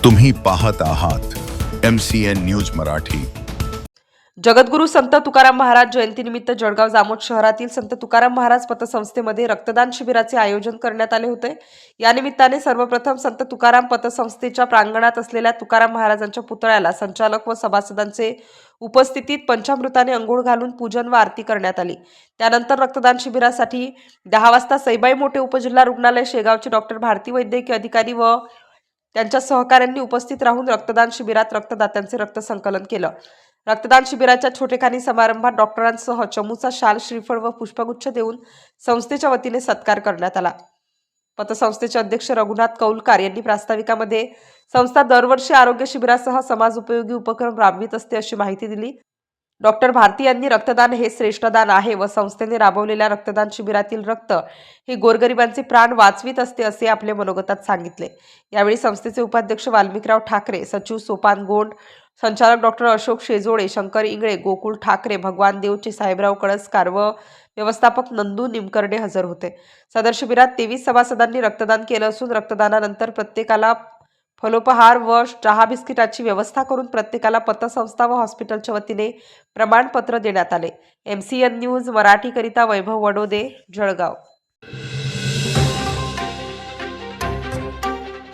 तुम्ही पाहत आहात MCN न्यूज मराठी। जगद्गुरू संत तुकाराम महाराज जयंतीनिमित्त जळगाव जामोद शहरातील संत तुकाराम महाराज पतसंस्थेमध्ये रक्तदान शिबिराचे आयोजन करण्यात आले होते। या निमित्ताने सर्वप्रथम संत तुकाराम पतसंस्थेच्या प्रांगणात असलेल्या तुकाराम महाराजांच्या पुतळ्याला संचालक व सभासदांचे उपस्थितीत पंचामृताने अंघोळ घालून पूजन व आरती करण्यात आली। त्यानंतर रक्तदान शिबिरासाठी 10 वाजता सईबाई मोठे उपजिल्हा रुग्णालय शेगावचे डॉक्टर भारती वैद्यकीय अधिकारी व त्यांच्या सहकाऱ्यांनी उपस्थित राहून रक्तदान शिबिरात रक्तदात्यांचे रक्त संकलन केलं। रक्तदान शिबिराच्या छोटेखानी समारंभात डॉक्टरांसह चमूचा शाल, श्रीफळ व पुष्पगुच्छ देऊन संस्थेच्या वतीने सत्कार करण्यात आला। पतसंस्थेचे अध्यक्ष रघुनाथ कौलकार यांनी प्रास्ताविकामध्ये संस्था दरवर्षी आरोग्य शिबिरासह समाज उपयोगी उपक्रम राबवित असते अशी माहिती दिली। डॉक्टर भारती यांनी रक्तदान हे श्रेष्ठ दान आहे व संस्थेने राबवलेल्या रक्तदान शिबिरातील रक्त हे गोरगरिबांचे प्राण वाचवित असते असे आपले मनोगतात सांगितले। यावेळी संस्थेचे उपाध्यक्ष वाल्मिकराव ठाकरे, सचिव सोपान गोंड, संचालक डॉक्टर अशोक शेजोळे, शंकर इंगळे, गोकुळ ठाकरे, भगवान देवचे, साहेबराव कळसकार व व्यवस्थापक नंदू निमकर्डे हजर होते। सदर शिबिरात 23 सभासदांनी रक्तदान केलं असून रक्तदानानंतर प्रत्येकाला फलोपहार व चहा बिस्किटाची व्यवस्था करून प्रत्येकाला पतसंस्था व हॉस्पिटलच्या वतीने प्रमाणपत्र देण्यात आले। MCN न्यूज मराठी करिता वैभव वडोदे, जळगाव।